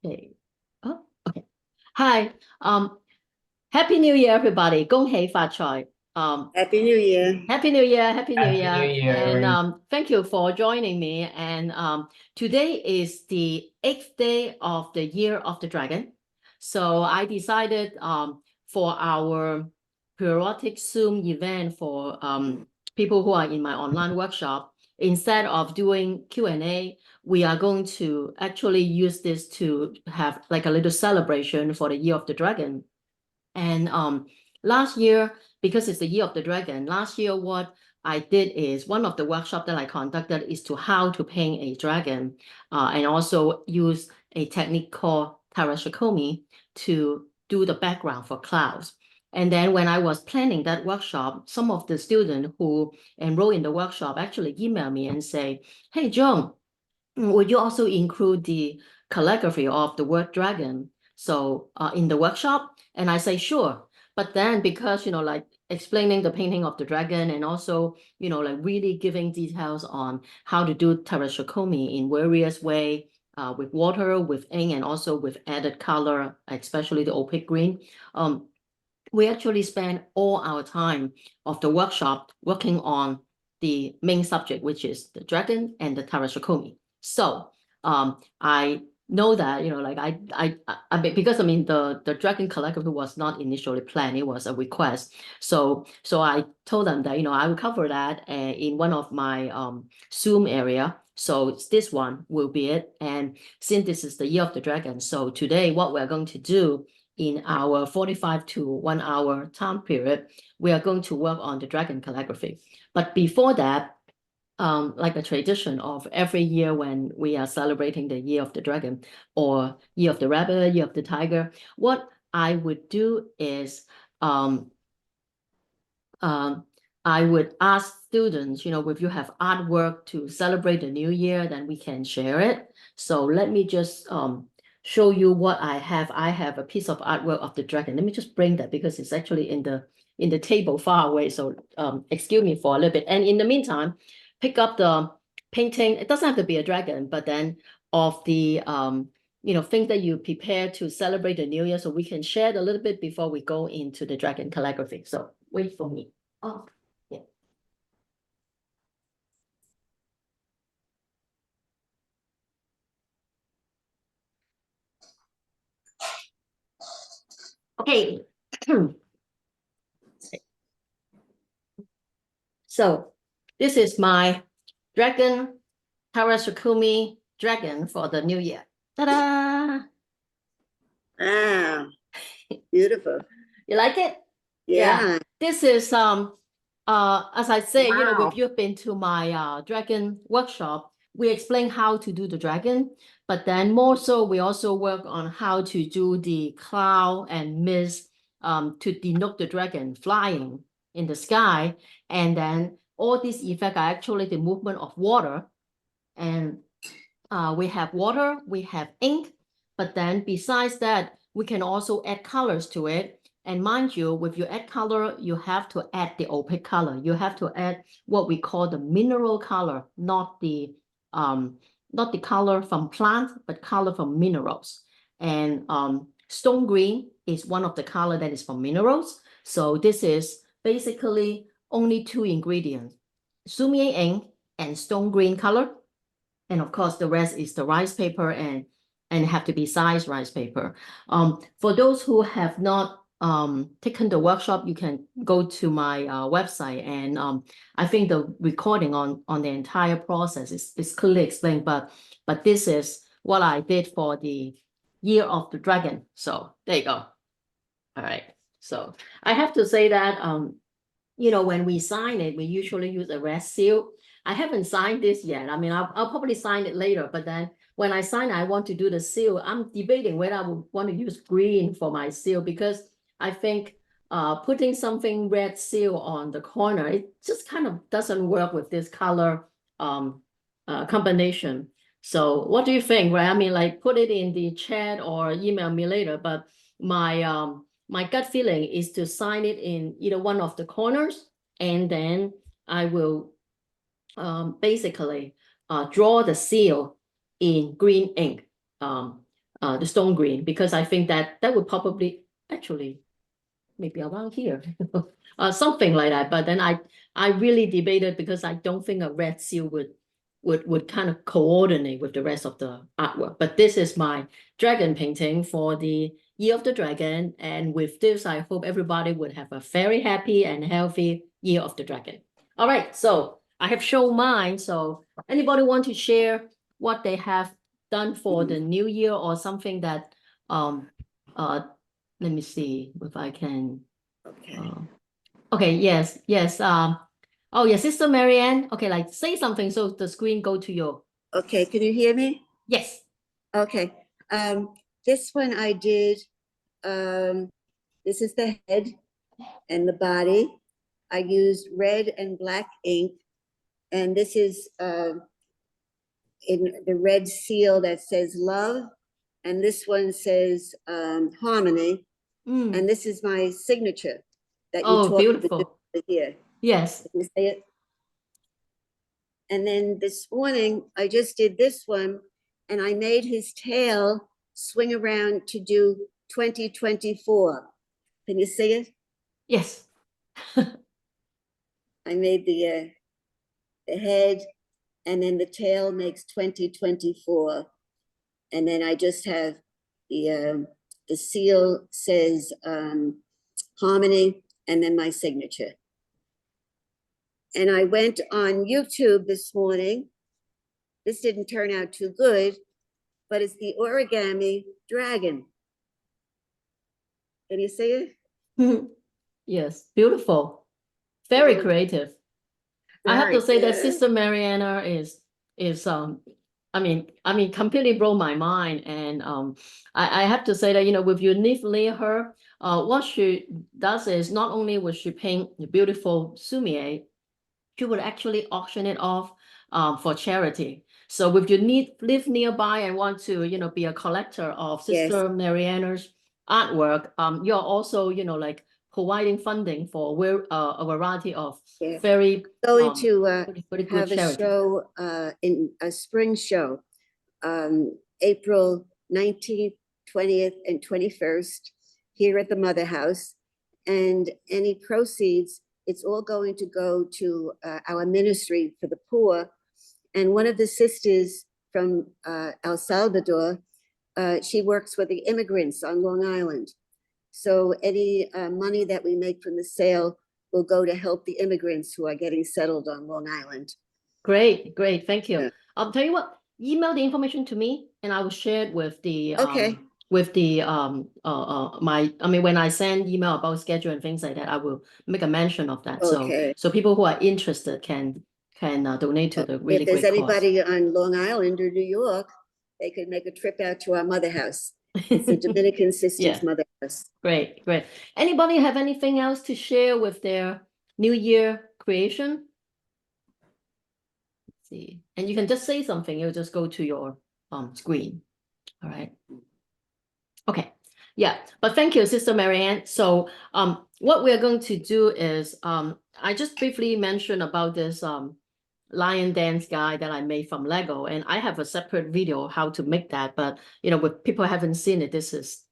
Okay. Oh, okay. Hi. Happy New Year, everybody. 恭喜發財. Happy New Year. Happy New Year, Happy New Happy Year. New Year. And thank you for joining me. And today is the 8th day of the Year of the Dragon. So I decided for our periodic Zoom event for people who are in my online workshop, instead of doing Q&A, we are going to actually use this to have like a little celebration for the Year of the Dragon. And last year, because it's the Year of the Dragon, last year what I did is one of the workshops that I conducted is to how to paint a dragon, and also use a technique called terracotta to do the background for clouds. And then when I was planning that workshop, some of the students who enrolled in the workshop actually emailed me and say, "Hey, Joan, would you also include the calligraphy of the word dragon so in the workshop?" And I say, sure. But then because, like explaining the painting of the dragon and also, like really giving details on how to do terracotta in various way, with water, with ink, and also with added color, especially the opaque green. We actually spend all our time of the workshop working on the main subject, which is the dragon and the terracotta. So I know that, like I mean, because I mean the dragon calligraphy was not initially planned, it was a request. So I told them that, I will cover that in one of my Zoom area. So this one will be it. And since this is the Year of the Dragon, so today what we're going to do in our 45 to 1 hour time period, we are going to work on the dragon calligraphy. But before that, like a tradition of every year when we are celebrating the Year of the Dragon or Year of the Rabbit, Year of the Tiger, what I would do is I would ask students, if you have artwork to celebrate the new year, then we can share it. So let me just show you what I have. I have a piece of artwork of the dragon. Let me just bring that because it's actually in the table far away. So excuse me for a little bit. And in the meantime, pick up the painting. It doesn't have to be a dragon, but then of the things that you prepare to celebrate the new year, so we can share it a little bit before we go into the dragon calligraphy. So wait for me. Oh, yeah. Okay. So this is my dragon terracotta dragon for the new year. Ta-da! Ah, beautiful. You like it? Yeah. This is as I say, Wow. if you've been to my dragon workshop, we explain how to do the dragon, but then more so we also work on how to do the cloud and mist to denote the dragon flying in the sky. And then all these effects are actually the movement of water. And we have water, we have ink, but then besides that, we can also add colors to it. And mind you, with you add color, you have to add the opaque color. You have to add what we call the mineral color, not the color from plants, but color from minerals. And stone green is one of the color that is from minerals. So this is basically only two ingredients: Sumier ink and stone green color. And of course, the rest is the rice paper and have to be sized rice paper. For those who have not taken the workshop, you can go to my website, and I think the recording on the entire process is clearly explained. But this is what I did for the Year of the Dragon. So there you go. All right. So I have to say that when we sign it, we usually use a red seal. I haven't signed this yet. I mean, I'll probably sign it later, but then when I sign, I want to do the seal. I'm debating whether I would want to use green for my seal, because I think putting something red seal on the corner, it just kind of doesn't work with this color combination. So what do you think, right? I mean, like, put it in the chat or email me later, but my gut feeling is to sign it in either one of the corners, and then I will basically draw the seal in green ink. the stone green, because I think that would probably actually maybe around here, something like that. But then I really debated because I don't think a red seal would kind of coordinate with the rest of the artwork. But this is my dragon painting for the Year of the Dragon, and with this, I hope everybody would have a very happy and healthy Year of the Dragon. All right, so I have shown mine. So anybody want to share what they have done for the new year, or something that let me see if I can. Okay. Okay, yes. Oh, yeah, Sister Marianne. Okay, like say something so the screen go to your. Okay, can you hear me? Yes. Okay. This one I did, this is the head and the body. I used red and black ink, and this is in the red seal that says love, and this one says harmony, and this is my signature that you Oh, talked beautiful. here. Yes. Can you say it? And then this morning, I just did this one, and I made his tail swing around to do 2024. Can you see it? Yes. I made the head, and then the tail makes 2024. And then I just have the seal says harmony, and then my signature. And I went on YouTube this morning. This didn't turn out too good, but it's the origami dragon. Can you see it? Yes, beautiful. Very creative. I have to say that Sister Mariana is I mean completely blow my mind. And I have to say that, you know, with uniquely her, what she does is not only will she paint the beautiful sumie, she would actually auction it off for charity. So if you live nearby and want to, you know, be a collector of Sister Mariana's artwork, you're also, you know, like providing funding for a variety of very going to very good have a charity. show in a spring show, April 19th, 20th, and 21st here at the Mother House. And any proceeds, it's all going to go to our ministry for the poor. And one of the sisters from El Salvador, she works with the immigrants on Long Island. So any money that we make from the sale will go to help the immigrants who are getting settled on Long Island. Great, great, thank you. Yeah. I'll tell you what, email the information to me and I will share it with the when I send email about schedule and things like that, I will make a mention of that. So people who are interested can donate to the really great cause. If there's anybody on Long Island or New York, they could make a trip out to our Mother House. It's the Dominican Sisters Mother House. Great, great. Anybody have anything else to share with their New Year creation? Let's see, and you can just say something. You'll just go to your screen. All right. Okay. Yeah, but thank you, Sister Marianne. So what we're going to do is I just briefly mentioned about this lion dance guy that I made from Lego, and I have a separate video how to make that. But you know, if people haven't seen it, this is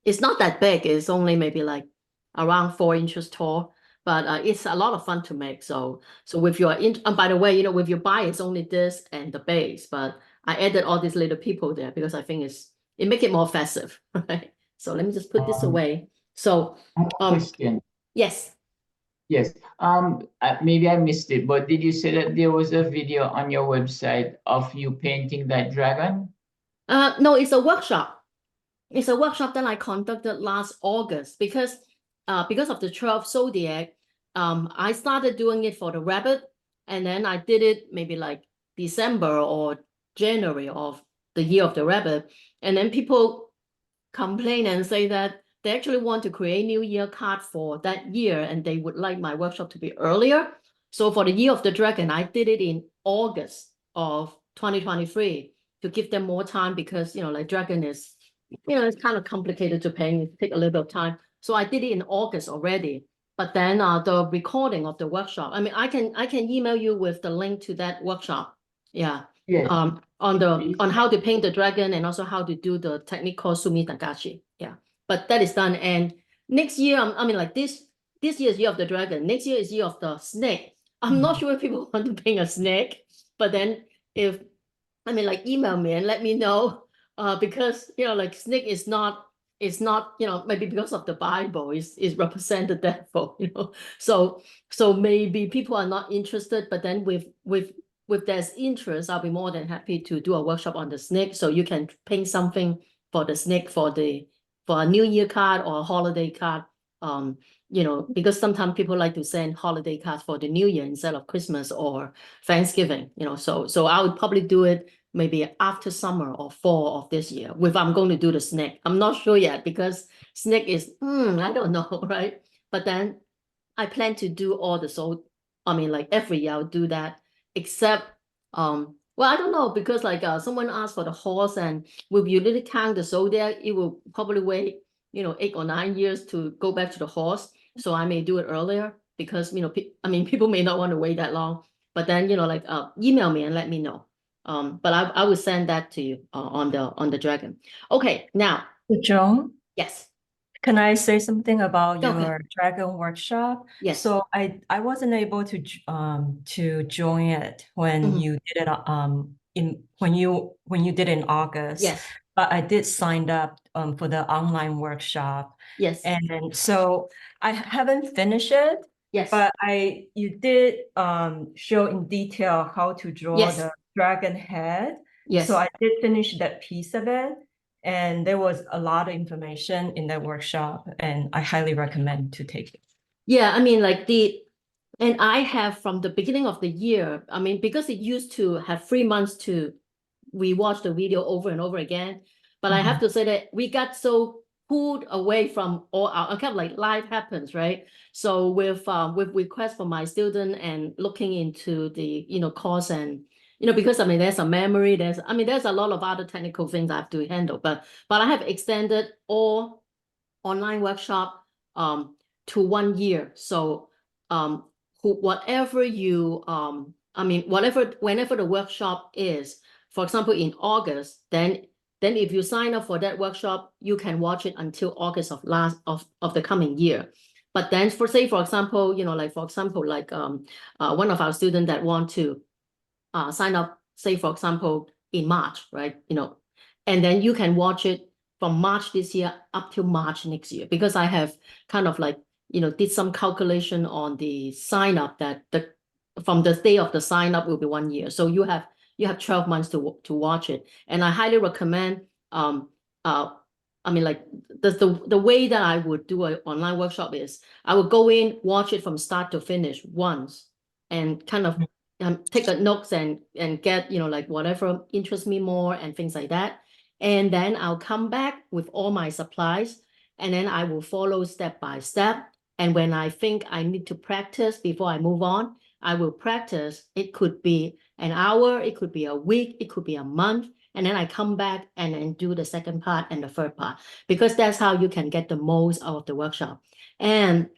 it's not that big. It's only maybe like around 4 inches tall, but it's a lot of fun to make. So with your by the way, you know, with your buy, it's only this and the base, but I added all these little people there because I think it make it more festive, right? So let me just put this away. So question. Yes. Yes. Maybe I missed it, but did you say that there was a video on your website of you painting that dragon? No, it's a workshop. It's a workshop that I conducted last August because of the 12 Zodiac. I started doing it for the rabbit, and then I did it maybe like December or January of the Year of the Rabbit. And then people complain and say that they actually want to create New Year card for that year, and they would like my workshop to be earlier. So for the Year of the Dragon, I did it in August of 2023 to give them more time because, you know, like dragon is, you know, it's kind of complicated to paint. It take a little bit of time. So I did it in August already. But then the recording of the workshop, I mean, I can email you with the link to that workshop. Yeah. Yes. on how to paint the dragon and also how to do the technique called Sumi Tagashi. Yeah, but that is done. And next year, I mean, like this year is year of the dragon. Next year is year of the snake. I'm not sure if people want to paint a snake, but then if I mean, like email me and let me know, because like snake is not. It's not, maybe because of the Bible is represent the devil, so maybe people are not interested, but then with there's interest, I'll be more than happy to do a workshop on the snake. So you can paint something for the snake for a New Year card or a holiday card. Because sometimes people like to send holiday cards for the New Year instead of Christmas or Thanksgiving. So I would probably do it maybe after summer or fall of this year. If I'm going to do the snake, I'm not sure yet because snake is I don't know, right? But then I plan to do all like every year I'll do that, except well, I don't know, because like someone asked for the horse, and if you really count the zodiac, it will probably wait 8 or 9 years to go back to the horse. So I may do it earlier because people may not want to wait that long. But then like email me and let me know. But I will send that to you on the dragon. Okay, now Joan, yes. can I say something about Okay. your dragon workshop? Yes. So I wasn't able to join it when Mhm. you did it when you did it in August. Yes. But I did sign up for the online workshop. Yes. And so I haven't finished it, Yes. but you did show in detail how to draw Yes. the dragon head. Yes. So I did finish that piece of it. And there was a lot of information in that workshop, and I highly recommend to take it. Yeah, and I have from the beginning of the year, because it used to have 3 months to rewatch the video over and over again. But I have to say that we got so pulled away from all our kind of like life happens, right? So with requests from my student and looking into the course and because there's a memory, there's a lot of other technical things I have to handle, but I have extended all online workshop to 1 year. So whatever you whenever the workshop is, for example in August, then if you sign up for that workshop, you can watch it until August of the coming year. But then for example, one of our students that want to sign up, say for example in March, right? And then you can watch it from March this year up to March next year, because I have kind of like did some calculation on the sign up that from the day of the sign up will be 1 year. So you have 12 months to watch it, and I highly recommend the way that I would do an online workshop is I would go in, watch it from start to finish once, and kind of take the notes and get like whatever interests me more and things like that. And then I'll come back with all my supplies, and then I will follow step by step. And when I think I need to practice before I move on, I will practice. It could be an hour, it could be a week, it could be a month. And then I come back and then do the second part and the third part, because that's how you can get the most out of the workshop. And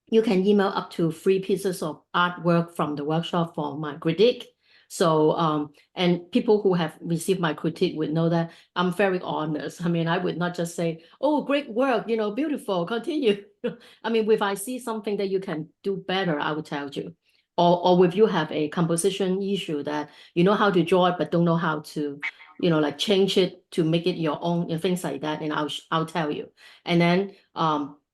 you can email up to 3 pieces of artwork from the workshop for my critique. So, and people who have received my critique would know that I'm very honest. I would not just say, oh, great work, beautiful, continue. If I see something that you can do better, I will tell you. Or if you have a composition issue that you know how to draw it, but don't know how to, like change it to make it your own and things like that, and I'll tell you. And then,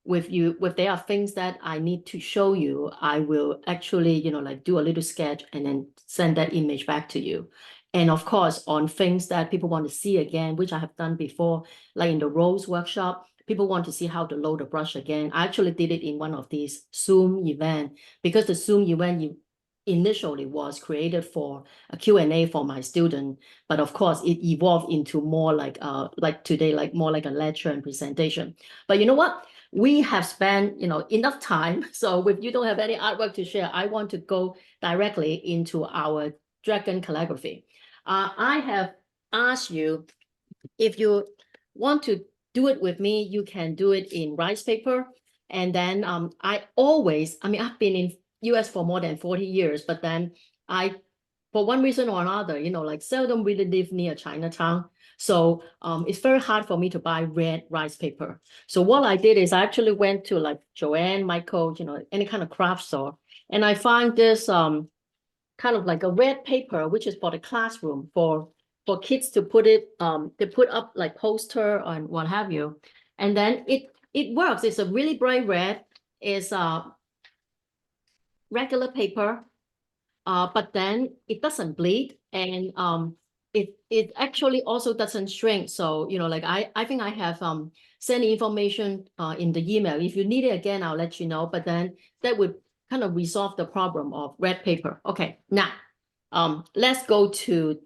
if there are things that I need to show you, I will actually, like do a little sketch and then send that image back to you. And of course, on things that people want to see again, which I have done before, like in the Rose workshop, people want to see how to load the brush again. I actually did it in one of these Zoom event, because the Zoom event initially was created for a Q&A for my student, but of course it evolved into more like today, like more like a lecture and presentation. But you know what? We have spent enough time. So if you don't have any artwork to share, I want to go directly into our dragon calligraphy. I have asked you, if you want to do it with me, you can do it in rice paper. And then I've been in US for more than 40 years, but then I for one reason or another, like seldom really live near Chinatown. So it's very hard for me to buy red rice paper. So what I did is I actually went to like Joanne, Michael, any kind of craft store. And I find this kind of like a red paper, which is for the classroom, for kids to put it, they put up like poster and what have you. And then it works. It's a really bright red. It's regular paper, but then it doesn't bleed, and it actually also doesn't shrink. So like I think I have sent information in the email. If you need it again, I'll let you know. But then that would kind of resolve the problem of red paper. Okay, now let's go to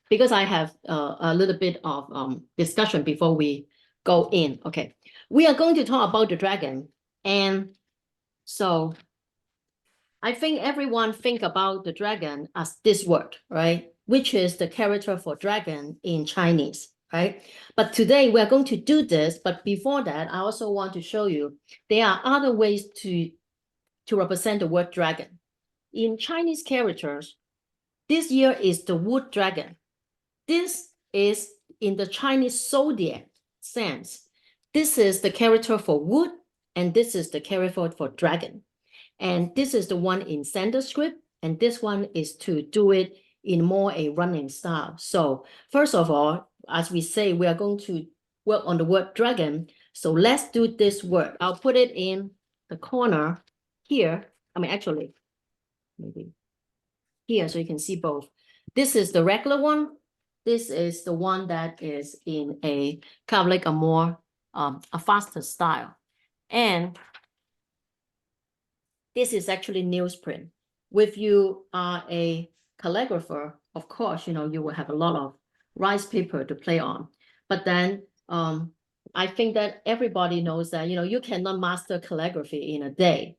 because I have a little bit of discussion before we go in. Okay, we are going to talk about the dragon, and so I think everyone think about the dragon as this word, right? Which is the character for dragon in Chinese, right? But today we're going to do this, but before that, I also want to show you there are other ways to represent the word dragon. In Chinese characters, this year is the wood dragon. This is in the Chinese zodiac sense. This is the character for wood, and this is the character for dragon. And this is the one in Sanskrit, and this one is to do it in more a running style. So first of all, as we say, we are going to work on the word dragon. So let's do this word. I'll put it in the corner here. I mean, actually, maybe here so you can see both. This is the regular one. This is the one that is in a kind of like a more, a faster style. And this is actually newsprint. If you are a calligrapher, of course, you will have a lot of rice paper to play on. But then I think that everybody knows that, you cannot master calligraphy in a day.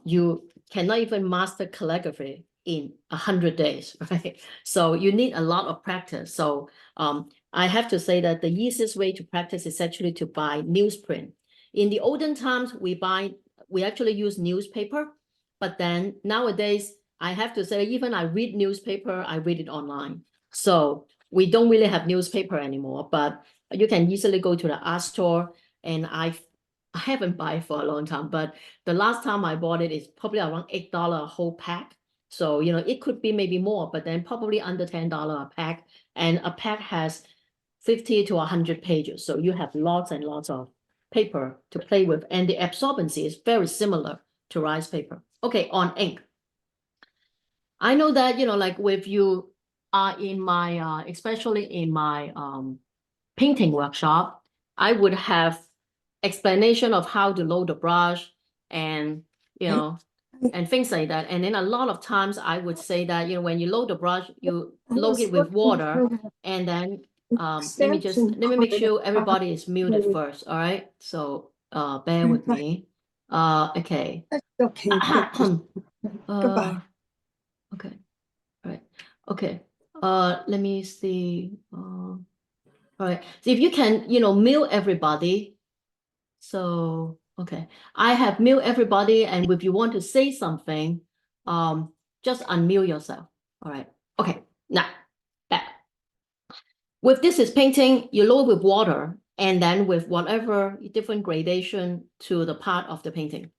You cannot even master calligraphy in 100 days, right? So you need a lot of practice. So I have to say that the easiest way to practice is actually to buy newsprint. In the olden times, we actually use newspaper, but then nowadays, I have to say, even I read newspaper, I read it online. So we don't really have newspaper anymore, but you can easily go to the art store, and I haven't bought it for a long time, but the last time I bought it is probably around $8 a whole pack. So, it could be maybe more, but then probably under $10 a pack, and a pack has 50 to 100 pages. So you have lots and lots of paper to play with, and the absorbency is very similar to rice paper. Okay, on ink. I know that, like if you are in my, especially in my painting workshop, I would have explanation of how to load the brush and, and things like that. And then a lot of times I would say that, when you load the brush, you load it with water, and then let me make sure everybody is muted first. All right. So bear with me. Okay. Okay. Goodbye. Okay. All right. Okay. Let me see. All right. So if you can, mute everybody. So okay. I have mute everybody, and if you want to say something, just unmute yourself. All right. Okay. Now back. With this is painting, you load with water, and then with whatever different gradation to the part of the painting.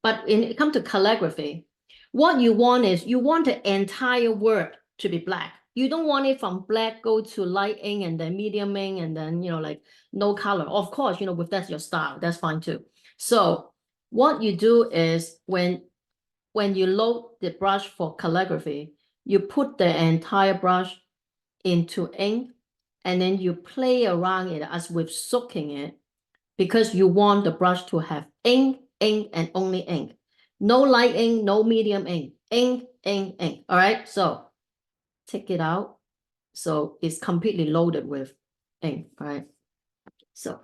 But when it comes to calligraphy, what you want is you want the entire word to be black. You don't want it from black go to light ink and then medium ink and then, like no color. Of course, if that's your style, that's fine too. So what you do is when you load the brush for calligraphy, you put the entire brush into ink, and then you play around it as with soaking it, because you want the brush to have ink, and only ink. No light ink, no medium ink. Ink, ink, ink. All right, so take it out. So it's completely loaded with ink, all right? So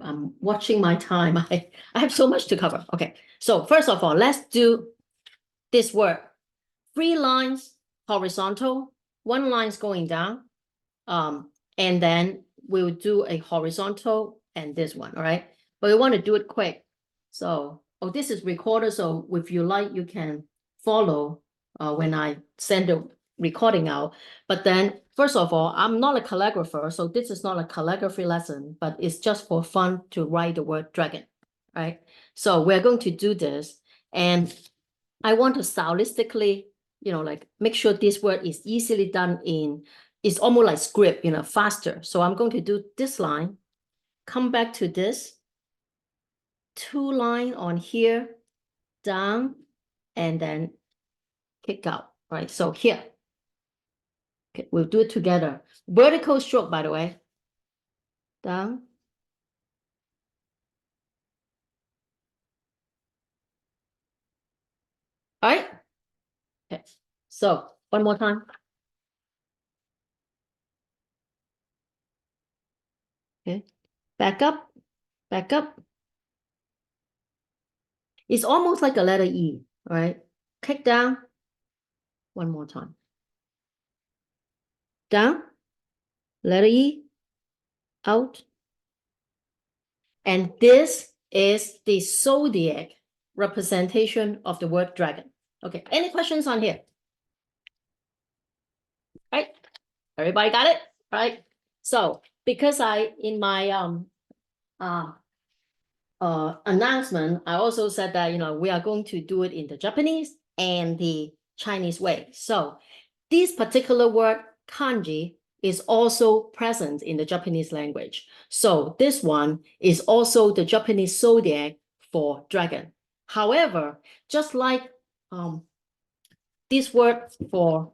I'm watching my time. I have so much to cover. Okay, so first of all, let's do this word. 3 lines horizontal, 1 line's going down. And then we'll do a horizontal and this one, all right? But we want to do it quick. So, this is recorded, so if you like, you can follow when I send the recording out. But then, first of all, I'm not a calligrapher, so this is not a calligraphy lesson, but it's just for fun to write the word dragon, right? So we're going to do this, and I want to stylistically, like make sure this word is easily done it's almost like script, faster. So I'm going to do this line, come back to this, 2 line on here, down, and then kick out, right? So here, okay, we'll do it together. Vertical stroke, by the way, down. All right. Okay. So one more time. Okay. Back up, back up. It's almost like a letter E, right? Kick down. One more time. Down, letter E, out. And this is the zodiac representation of the word dragon. Okay, any questions on here? Right? Everybody got it? Right? So because in my announcement, I also said that we are going to do it in the Japanese and the Chinese way. So this particular word kanji is also present in the Japanese language. So this one is also the Japanese zodiac for dragon. However, just like this word for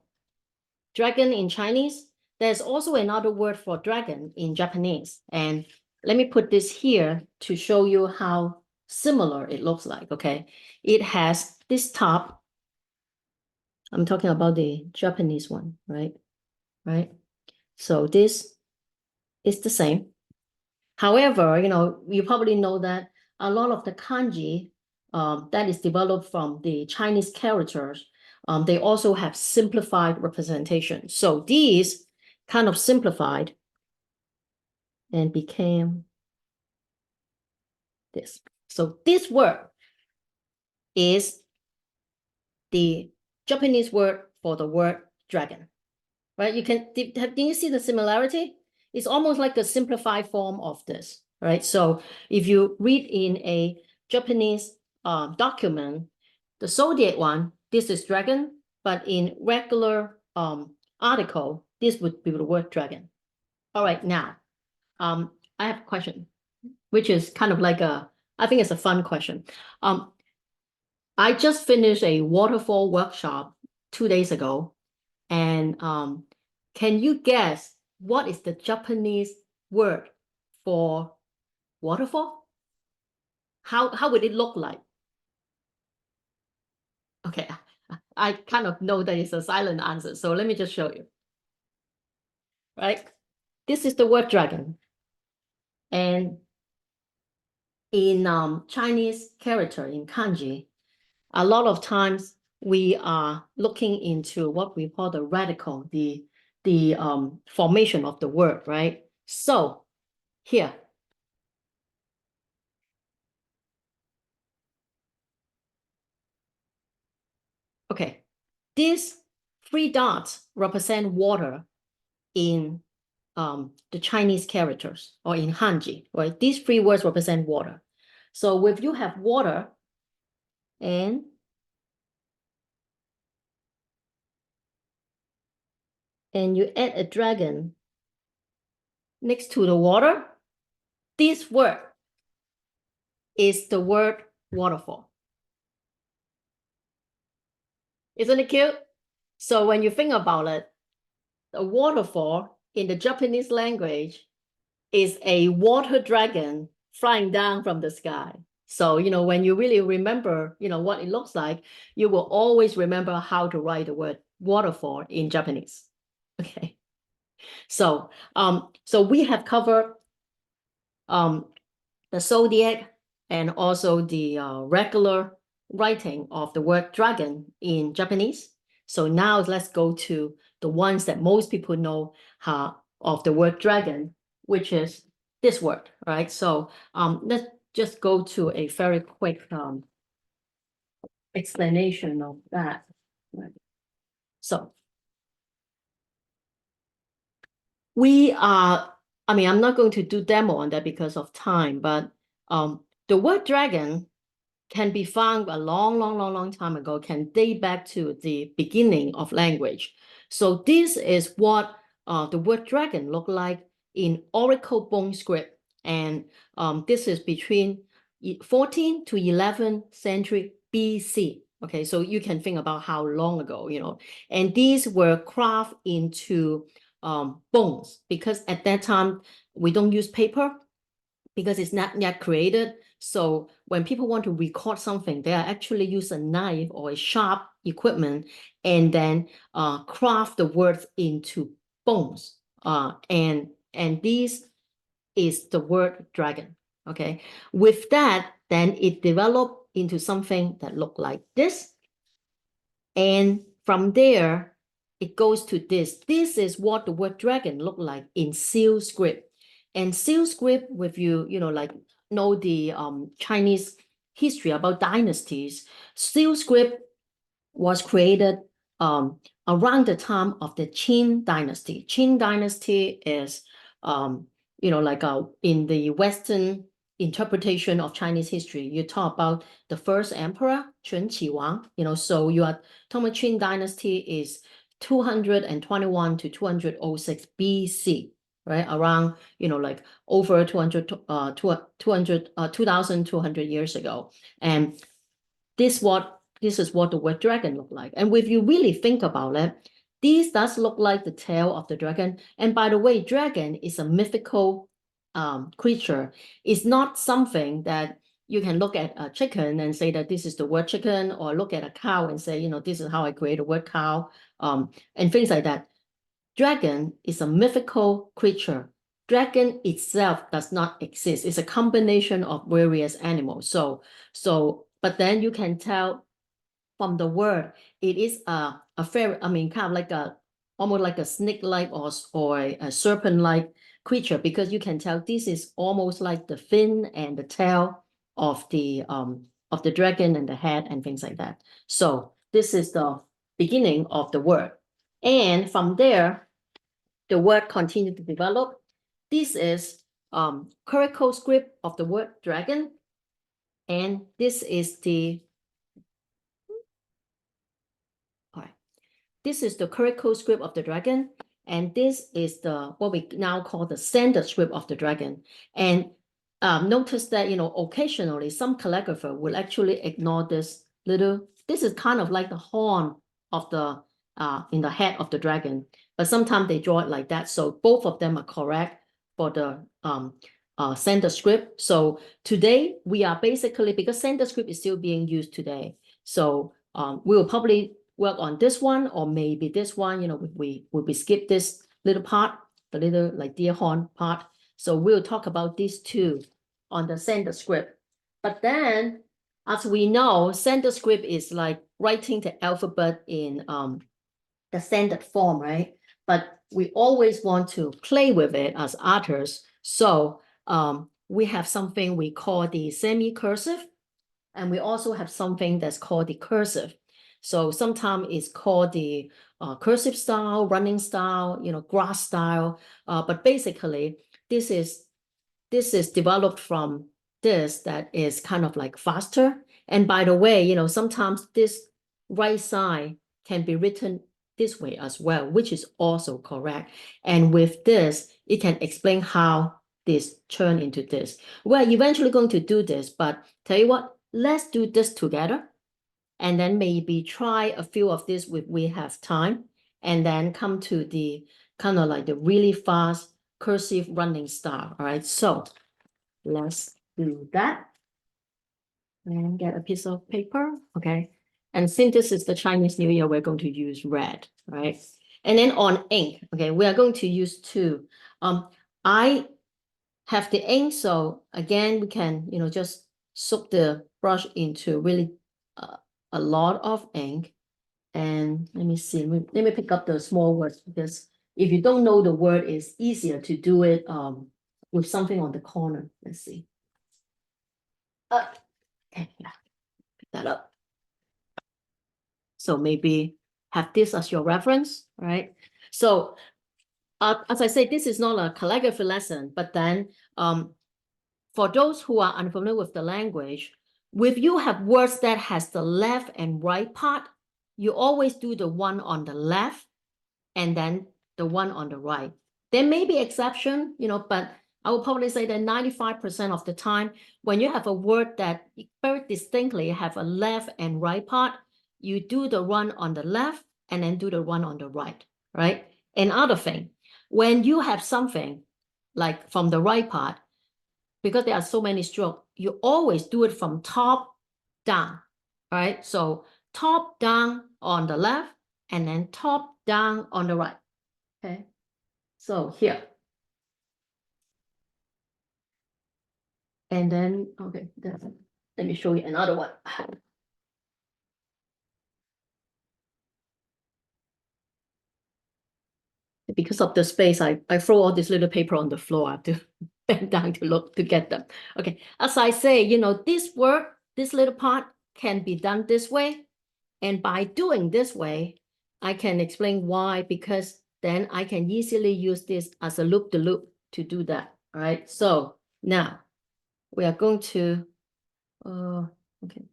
dragon in Chinese, there's also another word for dragon in Japanese. And let me put this here to show you how similar it looks like, okay? It has this top. I'm talking about the Japanese one, right? Right? So this is the same. However, you probably know that a lot of the kanji that is developed from the Chinese characters, they also have simplified representation. So these kind of simplified and became this. So this word is the Japanese word for the word dragon, right? Did you see the similarity? It's almost like a simplified form of this, right? So if you read in a Japanese document, the zodiac one, this is dragon, but in regular article, this would be the word dragon. All right, now, I have a question, which is kind of like I think it's a fun question. I just finished a waterfall workshop 2 days ago, and can you guess what is the Japanese word for waterfall? How would it look like? Okay, I kind of know that it's a silent answer, so let me just show you. Right? This is the word dragon. And in Chinese character, in kanji, a lot of times we are looking into what we call the radical, the formation of the word, right? So here, okay, these 3 dots represent water in the Chinese characters or in Hanji, right? These 3 words represent water. So if you have water and you add a dragon next to the water, this word is the word waterfall. Isn't it cute? So when you think about it, a waterfall in the Japanese language is a water dragon flying down from the sky. So, when you really remember, what it looks like, you will always remember how to write the word waterfall in Japanese. Okay. So, so we have covered the zodiac and also the regular writing of the word dragon in Japanese. So now let's go to the ones that most people know of the word dragon, which is this word, right? So let's just go to a very quick explanation of that. Right? So We are, I mean, I'm not going to do demo on that because of time, but the word dragon can be found a long time ago, can date back to the beginning of language. So this is what the word dragon look like in Oracle bone script. And this is between 14th to 11th century BC. Okay, so you can think about how long ago, you know, and these were carved into bones, because at that time we don't use paper because it's not yet created. So when people want to record something, they actually use a knife or a sharp equipment and then craft the words into bones. And this is the word dragon. Okay. With that, then it developed into something that looked like this. And from there, it goes to this. This is what the word dragon looked like in seal script. And seal script, with you know, like know the Chinese history about dynasties, seal script was created around the time of the Qin dynasty. Qin dynasty is you know, like in the Western interpretation of Chinese history, you talk about the first emperor, Chun Qi Wang, you know, so you are talking about Qin dynasty is 221 to 206 BC, right? Around, you know, like over 2,200 years ago. And this is what the word dragon look like. And if you really think about it, this does look like the tail of the dragon. And by the way, dragon is a mythical creature. It's not something that you can look at a chicken and say that this is the word chicken, or look at a cow and say, you know, this is how I create a word cow, and things like that. Dragon is a mythical creature. Dragon itself does not exist. It's a combination of various animals. So, but then you can tell from the word, it is a fairy, I mean, kind of like almost like a snake-like or a serpent-like creature, because you can tell this is almost like the fin and the tail of the dragon and the head and things like that. So this is the beginning of the word. And from there, the word continued to develop. This is clerical script of the word dragon. And this is the This is the clerical script of the dragon, and this is the what we now call the standard script of the dragon. And notice that, you know, occasionally some calligrapher will actually ignore this little. This is kind of like the horn of the in the head of the dragon, but sometimes they draw it like that. So both of them are correct for the standard script. So today we are basically, because standard script is still being used today, so we will probably work on this one, or maybe this one, you know, we skip this little part, the little like deer horn part. So we'll talk about these two on the standard script. But then, as we know, standard script is like writing the alphabet in the standard form, right? But we always want to play with it as artists. So we have something we call the semi-cursive, and we also have something that's called the cursive. So sometimes it's called the cursive style, running style, you know, grass style. But basically, this is developed from this that is kind of like faster. And by the way, you know, sometimes this right side can be written this way as well, which is also correct. And with this, it can explain how this turned into this. We're eventually going to do this, but tell you what, let's do this together. And then maybe try a few of these if we have time, and then come to the kind of like the really fast cursive running style. All right, so let's do that. And get a piece of paper, okay? And since this is the Chinese New Year, we're going to use red, right? And then on ink, okay, we are going to use two. I have the ink, so again, we can, you know, just soak the brush into really a lot of ink. And let me see, let me pick up the small words, because if you don't know the word, it's easier to do it with something on the corner. Let's see. Okay, yeah, pick that up. So maybe have this as your reference, right? So as I say, this is not a calligraphy lesson, but then for those who are unfamiliar with the language, if you have words that has the left and right part, you always do the one on the left and then the one on the right. There may be exception, but I would probably say that 95% of the time, when you have a word that very distinctly have a left and right part, you do the one on the left and then do the one on the right, right? Another thing, when you have something like from the right part, because there are so many strokes, you always do it from top down, right? So top down on the left and then top down on the right, okay? So here. And then, okay, let me show you another one. Because of the space, I throw all this little paper on the floor. I have to bend down to look to get them. Okay, as I say, this work, this little part can be done this way. And by doing this way, I can explain why, because then I can easily use this as a loop-the-loop to do that. All right, so now we are going to, okay,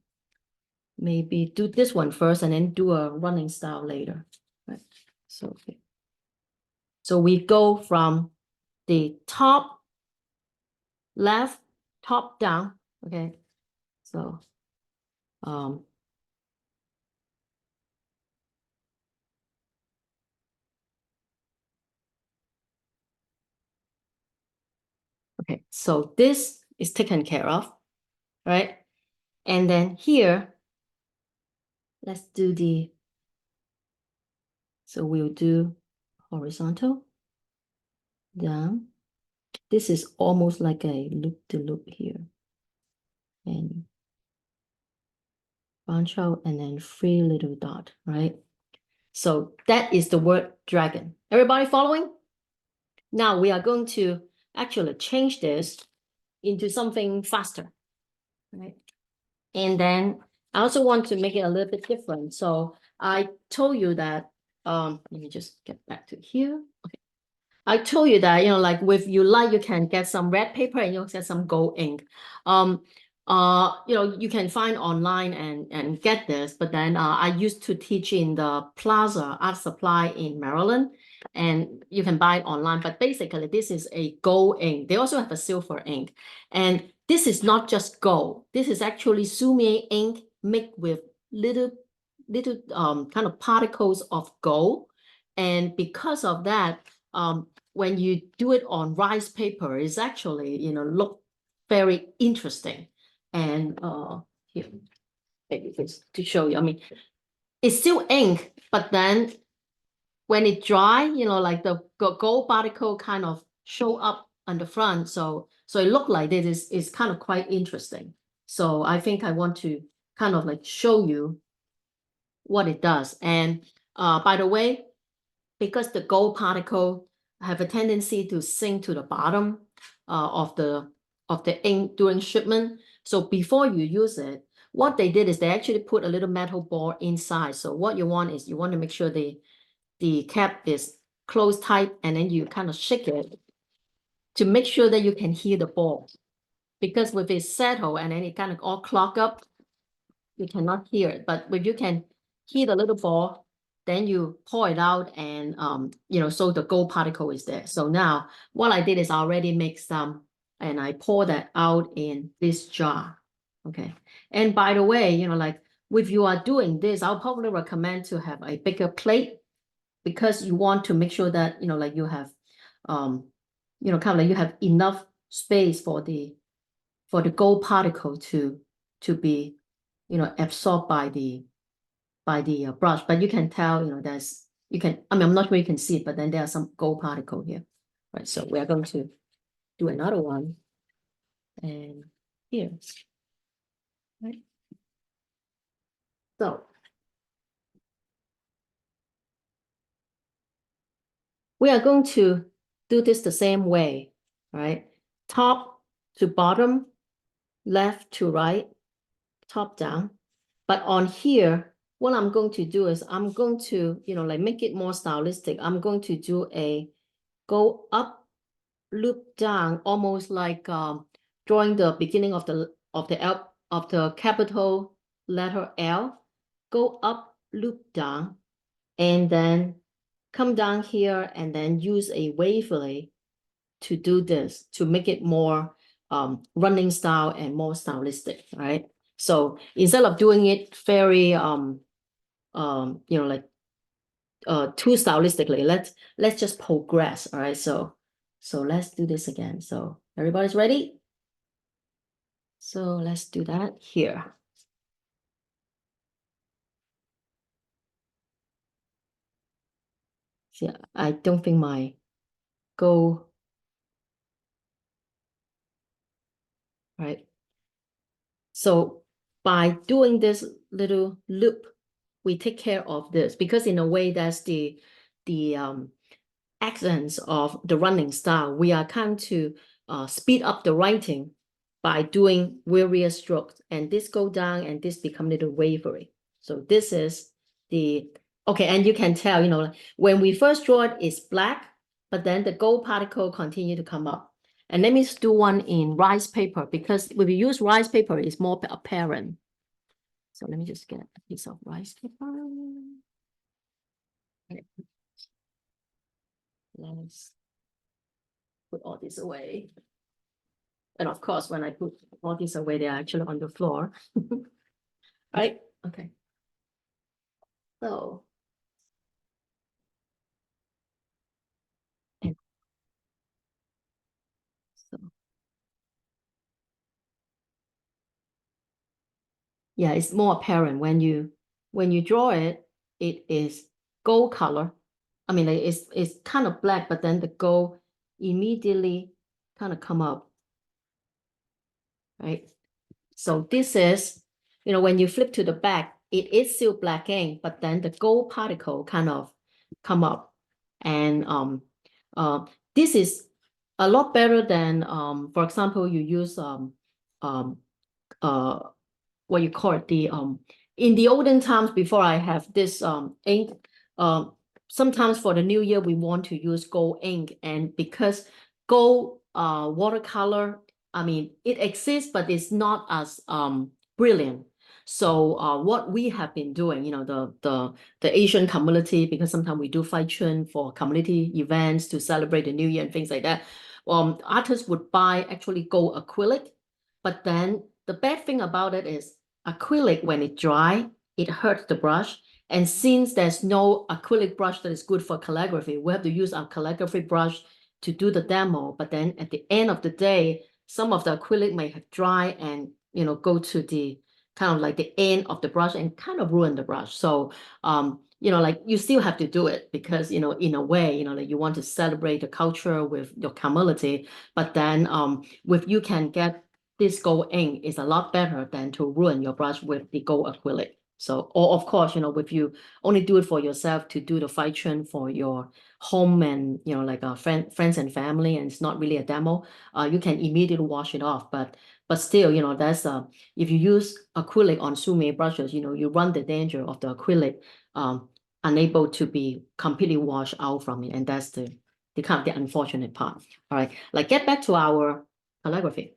maybe do this one first and then do a running style later. Right, so okay. So we go from the top left, top down, okay? So, okay, so this is taken care of, right? And then here, let's do so we'll do horizontal, down. This is almost like a loop-to-loop here. And branch out and then 3 little dot, right? So that is the word dragon. Everybody following? Now we are going to actually change this into something faster, right? And then I also want to make it a little bit different. So I told you that, let me just get back to here. Okay. I told you that, like if you like, you can get some red paper and you'll get some gold ink. You can find online and get this, but then I used to teach in the Plaza Art Supply in Maryland, and you can buy it online. But basically, this is a gold ink. They also have a silver ink, and this is not just gold. This is actually sumi ink mixed with little kind of particles of gold, and because of that, when you do it on rice paper, it's actually look very interesting. And here, maybe just to show you, I mean, it's still ink, but then when it dry, like the gold particle kind of show up on the front. So it look like this is kind of quite interesting. So I think I want to kind of like show you what it does. And by the way, because the gold particle have a tendency to sink to the bottom of the ink during shipment. So before you use it, what they did is they actually put a little metal ball inside. So what you want is you want to make sure the cap is closed tight, and then you kind of shake it to make sure that you can hear the ball. Because with it settle and then it kind of all clog up, you cannot hear it. But if you can hear the little ball, then you pour it out and, so the gold particle is there. So now what I did is I already make some and I pour that out in this jar. Okay. And by the way, like if you are doing this, I'll probably recommend to have a bigger plate, because you want to make sure that, like you have, kind of like you have enough space for the gold particle to be, absorbed by the brush. But you can tell, I'm not sure you can see it, but then there are some gold particle here, right? So we are going to do another one, and here, right? So we are going to do this the same way, right? Top to bottom, left to right, top down. But on here, what I'm going to do is I'm going to, like make it more stylistic. I'm going to do a go up, loop down, almost like drawing the beginning of the L of the capital letter L. Go up, loop down, and then come down here and then use a wavelet to do this, to make it more running style and more stylistic, right? So instead of doing it very like too stylistically, let's just progress. All right, so let's do this again. So everybody's ready? So let's do that here. See, I don't think my go right. So by doing this little loop, we take care of this, because in a way that's the accents of the running style. We are kind to speed up the writing by doing various strokes, and this go down and this become little wavery. So this is the, okay, and you can tell, when we first draw it, it's black, but then the gold particle continue to come up. And let me do one in rice paper, because when we use rice paper, it's more apparent. So let me just get a piece of rice paper. Okay. Let's put all this away. And of course, when I put all this away, they're actually on the floor. Right? Okay. So. Yeah, it's more apparent when you draw it, it is gold color. I mean, like it's kind of black, but then the gold immediately kind of come up, right? So this is, when you flip to the back, it is still black ink, but then the gold particle kind of come up. And this is a lot better than, for example, you use what you call it, the in the olden times, before I have this ink, sometimes for the new year we want to use gold ink, and because gold watercolor, I mean, it exists, but it's not as brilliant. So what we have been doing, the Asian community, because sometimes we do Fai Chun for community events to celebrate the new year and things like that. Artists would buy actually gold acrylic, but then the bad thing about it is acrylic, when it dry, it hurts the brush. And since there's no acrylic brush that is good for calligraphy, we have to use our calligraphy brush to do the demo. But then at the end of the day, some of the acrylic may have dry and, go to the kind of like the end of the brush and kind of ruin the brush. So, like you still have to do it because, in a way, like you want to celebrate the culture with your community, but then with you can get this gold ink is a lot better than to ruin your brush with the gold acrylic. So, or of course, if you only do it for yourself to do the Fai Chun for your home and, like friends and family, and it's not really a demo, you can immediately wash it off. But still, that's if you use acrylic on sumi brushes, you run the danger of the acrylic unable to be completely washed out from it. And that's the kind of the unfortunate part. All right, like get back to our calligraphy.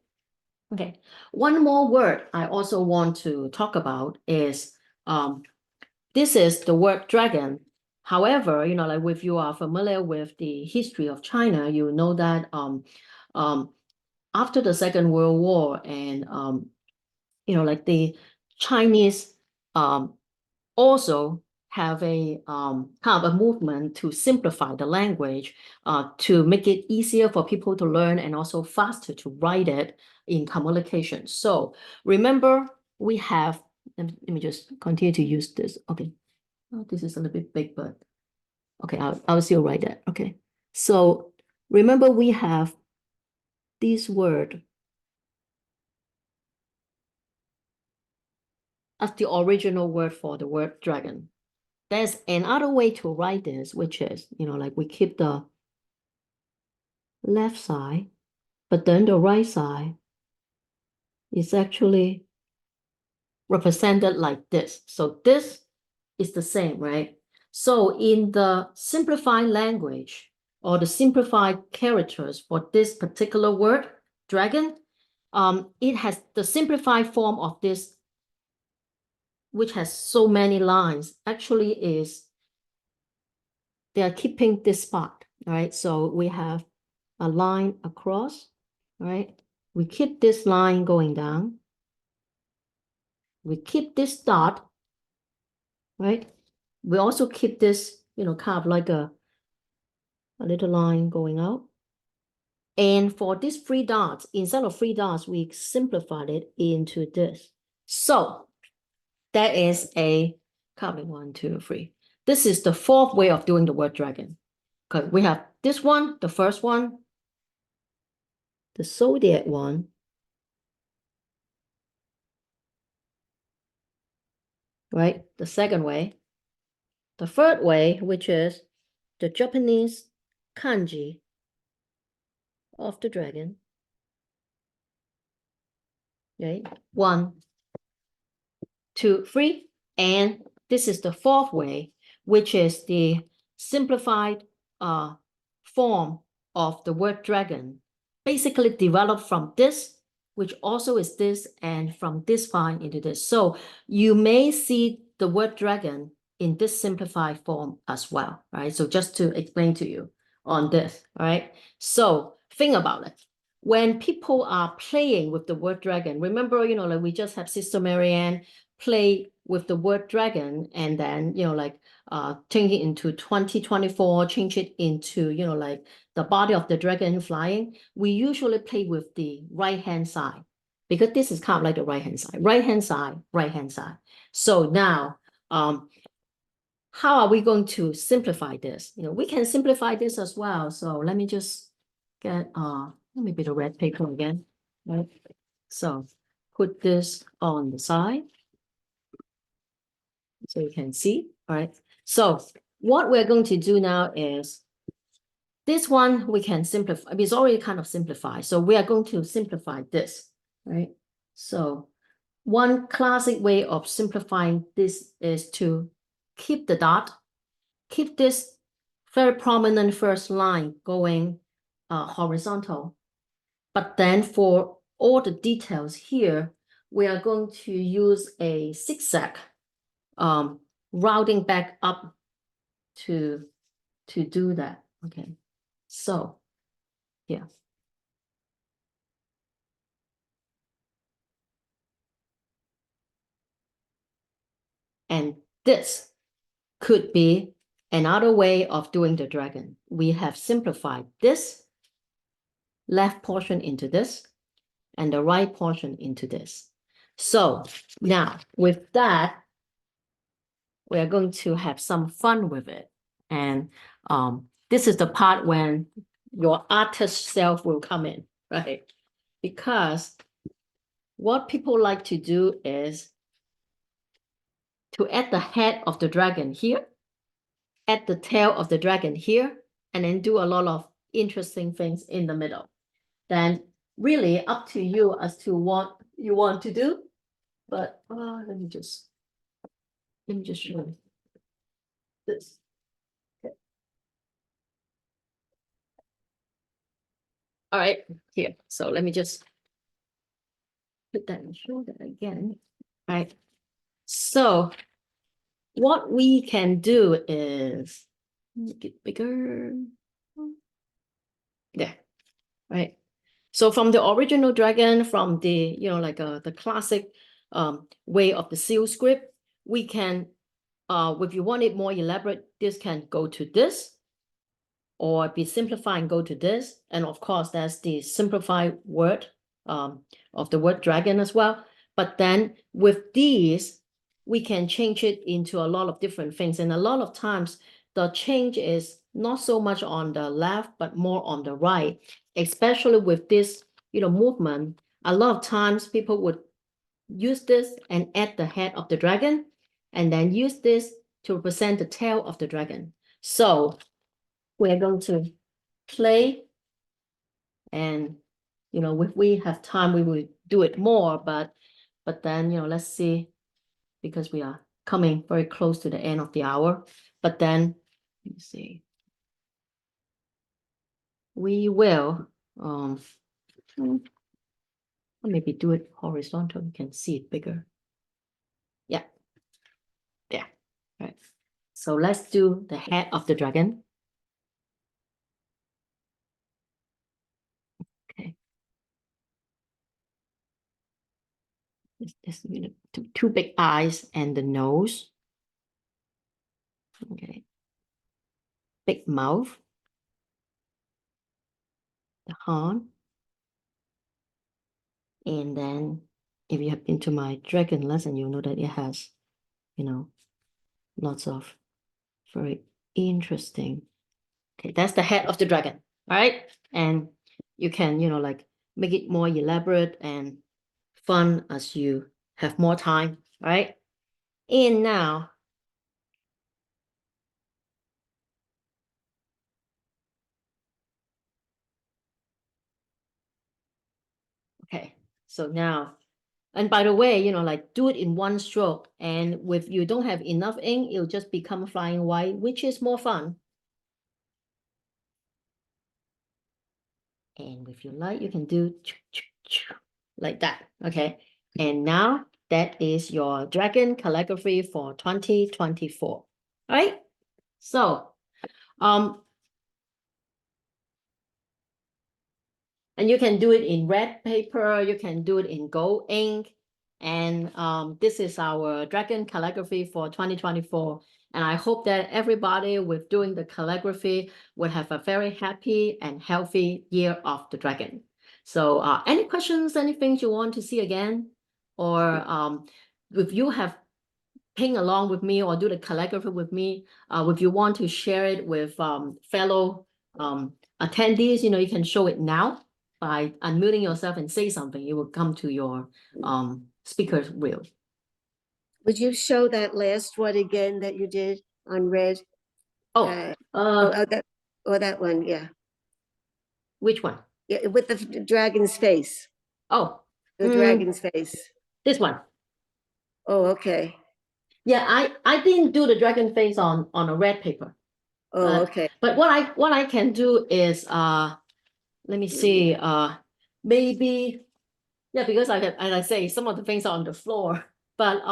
Okay, one more word I also want to talk about is this is the word dragon. However, like if you are familiar with the history of China, you know that after the Second World War and like the Chinese also have a kind of a movement to simplify the language, to make it easier for people to learn and also faster to write it in communication. So remember, we have, let me just continue to use this. Okay, oh, this is a little bit big, but okay, I'll still write that. Okay, so remember we have this word as the original word for the word dragon. There's another way to write this, which is, like we keep the left side, but then the right side is actually represented like this. So this is the same, right? So in the simplified language, or the simplified characters for this particular word, dragon, it has the simplified form of this, which has so many lines, actually is they are keeping this spot, right? So we have a line across, right? We keep this line going down. We keep this dot, right? We also keep this, kind of like a little line going out. And for these 3 dots, instead of 3 dots, we simplified it into this. So that is a copy 1, 2, 3. This is the 4th way of doing the word dragon. Because we have this one, the first one, the zodiac one, right? The second way. The third way, which is the Japanese kanji of the dragon. Okay, 1, 2, 3. And this is the 4th way, which is the simplified form of the word dragon, basically developed from this, which also is this, and from this file into this. So you may see the word dragon in this simplified form as well, right? So just to explain to you on this, all right? So think about it. When people are playing with the word dragon, remember, like we just have Sister Marianne play with the word dragon, and then, change it into 2024, change it into, like the body of the dragon flying. We usually play with the right-hand side, because this is kind of like the right-hand side, right-hand side, right-hand side. So now, how are we going to simplify this? We can simplify this as well. So let me just get, maybe the red paper again, right? So put this on the side so you can see, all right? So what we're going to do now is this one we can simplify. It's already kind of simplified. So we are going to simplify this, right? So one classic way of simplifying this is to keep the dot, keep this very prominent first line going horizontal. But then for all the details here, we are going to use a zigzag, routing back up to do that. Okay, so yeah. And this could be another way of doing the dragon. We have simplified this left portion into this and the right portion into this. So now with that, we are going to have some fun with it. And this is the part when your artist self will come in, right? Because what people like to do is to add the head of the dragon here, add the tail of the dragon here, and then do a lot of interesting things in the middle. Then really up to you as to what you want to do. But let me just show you this. Okay. All right, here. So let me just put that and show that again. All right. So what we can do is make it bigger. There, right? So from the original dragon, from the, the classic way of the seal script, we can, if you want it more elaborate, this can go to this, or be simplified and go to this. And of course, that's the simplified word of the word dragon as well. But then with these, we can change it into a lot of different things. And a lot of times the change is not so much on the left, but more on the right, especially with this, movement. A lot of times people would use this and add the head of the dragon, and then use this to represent the tail of the dragon. So we're going to play, and if we have time, we will do it more, but then let's see, because we are coming very close to the end of the hour. But then let me see. we will, maybe do it horizontal, you can see it bigger. Yeah, yeah, right. So let's do the head of the dragon. Okay. This you know, two big eyes and the nose. Okay. Big mouth. The horn. And then if you have been to my dragon lesson, you'll know that it has, you know, lots of very interesting. Okay, that's the head of the dragon. All right. And you can, you know, like make it more elaborate and fun as you have more time. All right. And now, okay, so now, and by the way, you know, like do it in one stroke. And if you don't have enough ink, it'll just become flying white, which is more fun. And if you like, you can do like that. Okay. And now that is your dragon calligraphy for 2024. All right. So, and you can do it in red paper, you can do it in gold ink. And this is our dragon calligraphy for 2024. And I hope that everybody with doing the calligraphy will have a very happy and healthy year of the dragon. So any questions, anything you want to see again? Or if you have ping along with me or do the calligraphy with me, if you want to share it with fellow attendees, you know, you can show it now by unmuting yourself and say something. It will come to your speaker's wheel. Would you show that last one again that you did on red? Oh, That one, yeah. which one? Yeah, with the dragon's face, Oh, the dragon's face. this one. Oh, okay. Yeah, I didn't do the dragon face on a red paper. Oh, okay. But what I can do is let me see, maybe, yeah, because I have, as I say, some of the things are on the floor, but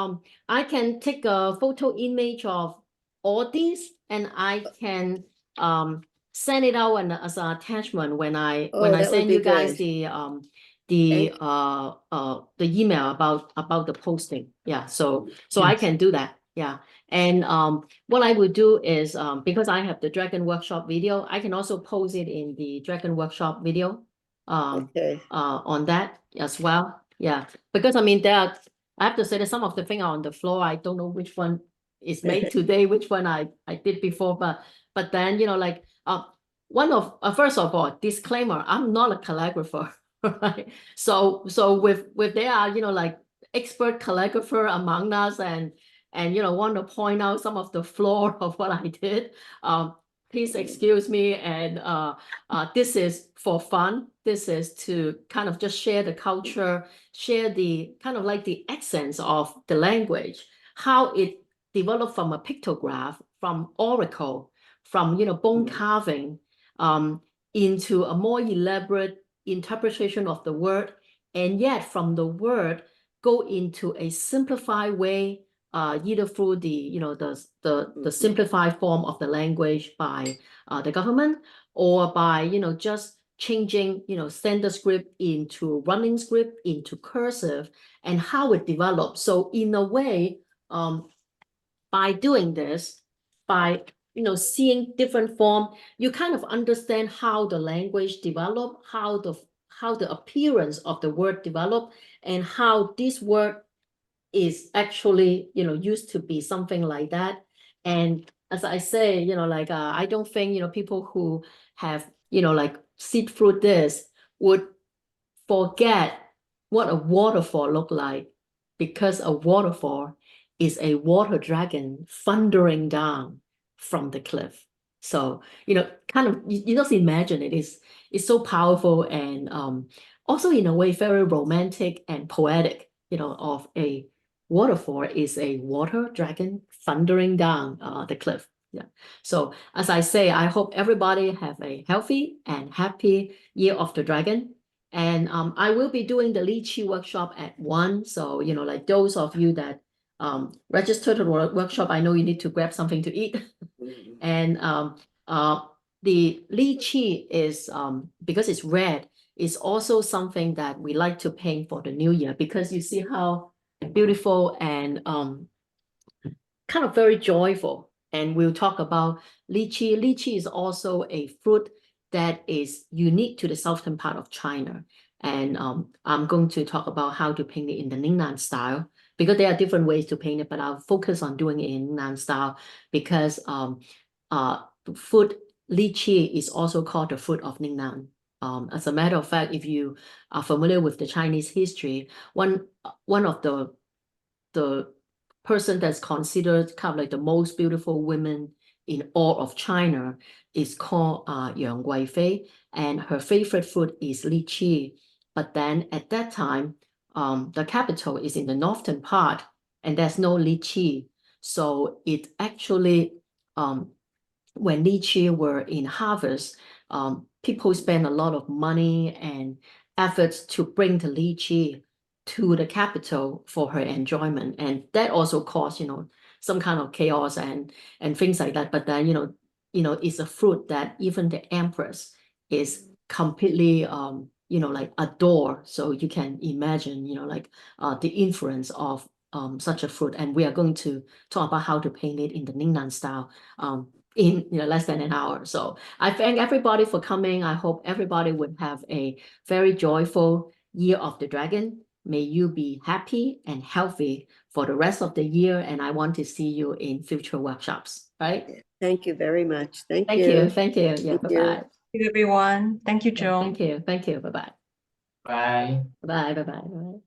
I can take a photo image of all these and I can send it out and as an attachment when I Oh, that would send be you guys good. the email about the posting. Yeah, so I Yes. can do that. Yeah. And what I would do is because I have the Dragon Workshop video, I can also post it in the Dragon Workshop video Okay. on that as well. Yeah, because I mean I have to say that some of the things are on the floor. I don't know which one is made today, which one I did before, but then, you know, like one of first of all, disclaimer, I'm not a calligrapher, right? So with there are, you know, like expert calligrapher among us and you know, want to point out some of the flaw of what I did. Please excuse me. And this is for fun. This is to kind of just share the culture, share the kind of like the essence of the language, how it developed from a pictograph, from oracle, from, you know, bone carving, into a more elaborate interpretation of the word, and yet from the word go into a simplified way, either through the, you know, the simplified form of the language by the government, or by, you know, just changing, you know, standard script into running script, into cursive, and how it develops. So in a way, by doing this, by, you know, seeing different form, you kind of understand how the language develop, how the appearance of the word develop, and how this word is actually, you know, used to be something like that. And as I say, you know, like I don't think, you know, people who have, you know, like sit through this would forget what a waterfall look like, because a waterfall is a water dragon thundering down from the cliff. So, you know, kind of you just imagine it is, it's so powerful, and also in a way very romantic and poetic, you know, of a waterfall is a water dragon thundering down the cliff. Yeah. So as I say, I hope everybody have a healthy and happy Year of the Dragon. And I will be doing the lychee workshop at 1. So, you know, like those of you that register to the workshop, I know you need to grab something to eat. And the lychee is because it's red, is also something that we like to paint for the new year, because you see how beautiful and kind of very joyful. And we'll talk about lychee. Lychee is also a fruit that is unique to the southern part of China. And I'm going to talk about how to paint it in the Ningnan style, because there are different ways to paint it, but I'll focus on doing it in Ningnan style because fruit lychee is also called the fruit of Ningnan. As a matter of fact, if you are familiar with the Chinese history, one of the person that's considered kind of like the most beautiful women in all of China is called Yang Guifei, and her favorite fruit is lychee. But then at that time, the capital is in the northern part, and there's no lychee. So it actually, when lychee were in harvest, people spend a lot of money and efforts to bring the lychee to the capital for her enjoyment, and that also caused, you know, some kind of chaos and things like that. But then, you know, it's a fruit that even the empress is completely, you know, like adore. So you can imagine, you know, like the influence of such a fruit. And we are going to talk about how to paint it in the Ningnan style in, you know, less than an hour. So I thank everybody for coming. I hope everybody would have a very joyful Year of the Dragon. May you be happy and healthy for the rest of the year. And I want to see you in future workshops, right? Thank you very much. Thank Thank you. you. Thank you. Yeah, Thank you. bye-bye. Thank you, everyone. Thank you, Yeah, Joan. thank you. Thank you. Bye-bye. Bye. Bye-bye. Bye-bye.